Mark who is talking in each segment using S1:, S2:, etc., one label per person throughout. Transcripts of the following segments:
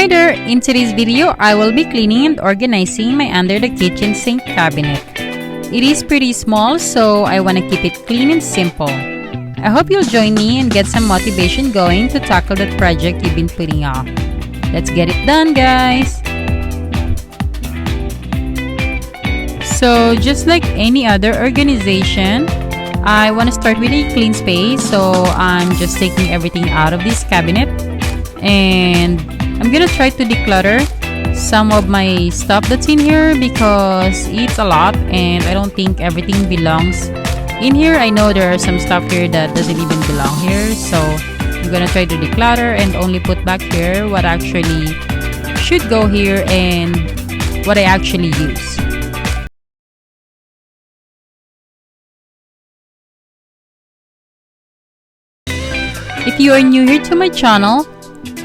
S1: Hi there! In today's video, I will be cleaning and organizing my under the kitchen sink cabinet. It is pretty small, so I want to keep it clean and simple. I hope you'll join me and get some motivation going to tackle that project you've been putting off. Let's get it done, guys! So just like any other organization, I want to start with a clean space, so I'm just taking everything out of this cabinet and I'm gonna try to declutter some of my stuff that's in here because it's a lot and I don't think everything belongs in here. I know there are some stuff here that doesn't even belong here, so I'm gonna try to declutter and only put back here what actually should go here and what I actually use. If you are new here to my channel,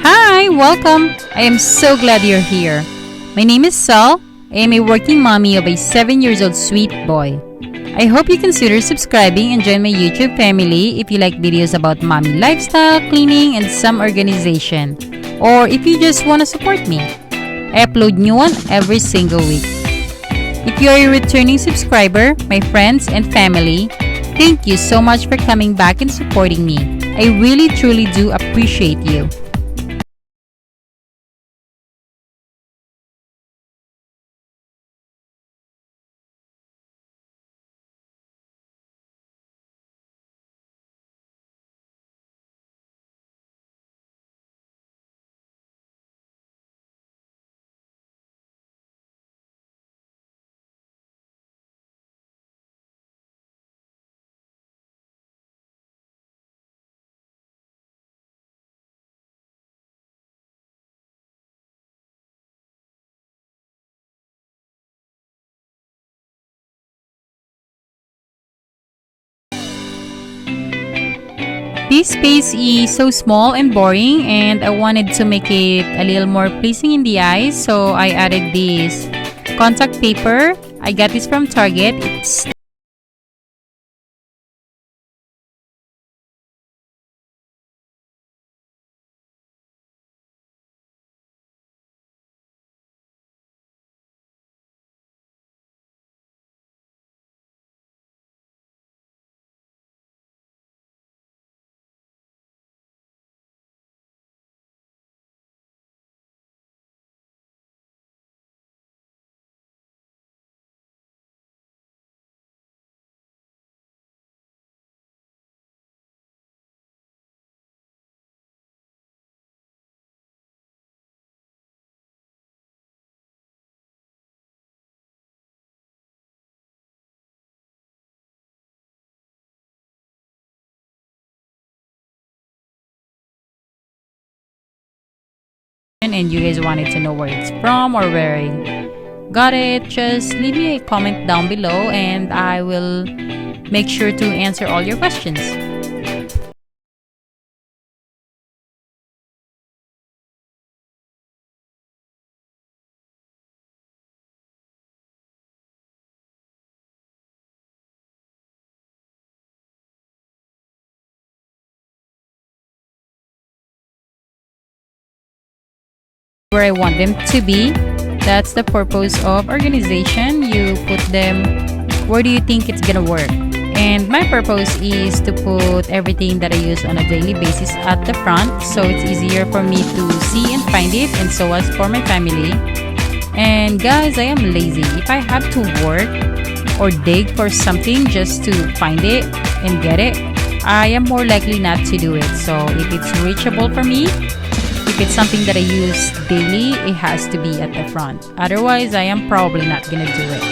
S1: hi! Welcome! I am so glad you're here. My name is Selle. I am a working mommy of a 7-year-old sweet boy. I hope you consider subscribing and join my YouTube family if you like videos about mommy lifestyle, cleaning, and some organization. Or if you just want to support me. I upload new one every single week. If you are a returning subscriber, my friends and family, thank you so much for coming back and supporting me. I really truly do appreciate you. This space is so small and boring and I wanted to make it a little more pleasing in the eyes, so I added this contact paper. I got this from Target. It's and you guys wanted to know where it's from or where I got it, just leave me a comment down below and I will make sure to answer all your questions. Where I want them to be. That's the purpose of organization. You put them where do you think it's gonna work. And my purpose is to put everything that I use on a daily basis at the front so it's easier for me to see and find it, and so as for my family. And guys, I am lazy. If I have to work or dig for something just to find it and get it, I am more likely not to do it. So if it's reachable for me, if it's something that I use daily, it has to be at the front. Otherwise, I am probably not gonna do it.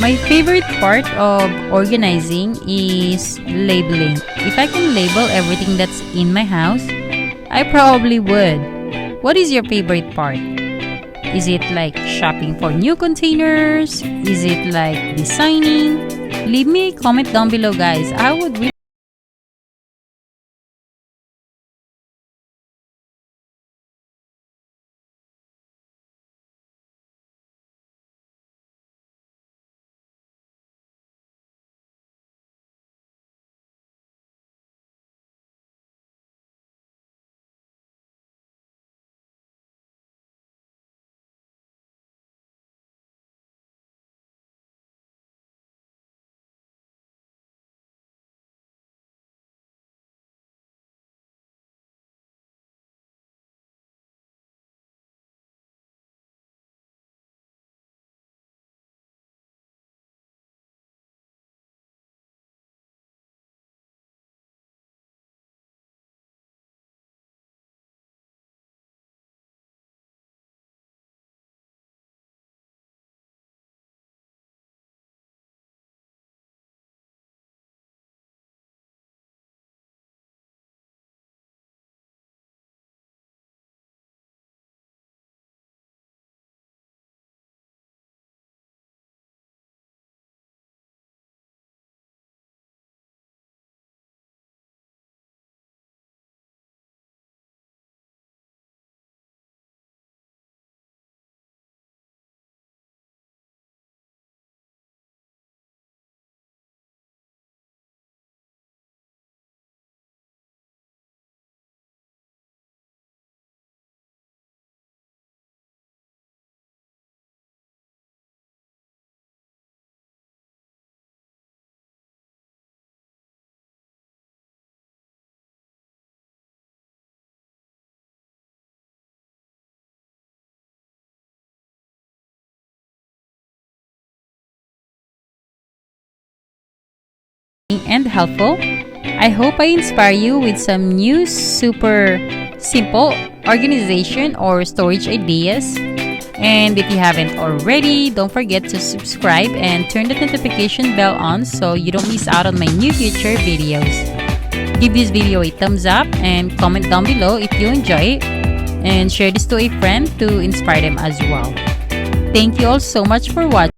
S1: My favorite part of organizing is labeling. If I can label everything that's in my house, I probably would. What is your favorite part? Is it like shopping for new containers? Is it like designing? Leave me a comment down below, guys. I would really and helpful. I hope I inspire you with some new super simple organization or storage ideas. And if you haven't already, don't forget to subscribe and turn the notification bell on so you don't miss out on my new future videos. Give this video a thumbs up and comment down below if you enjoy it. And share this to a friend to inspire them as well. Thank you all so much for watching.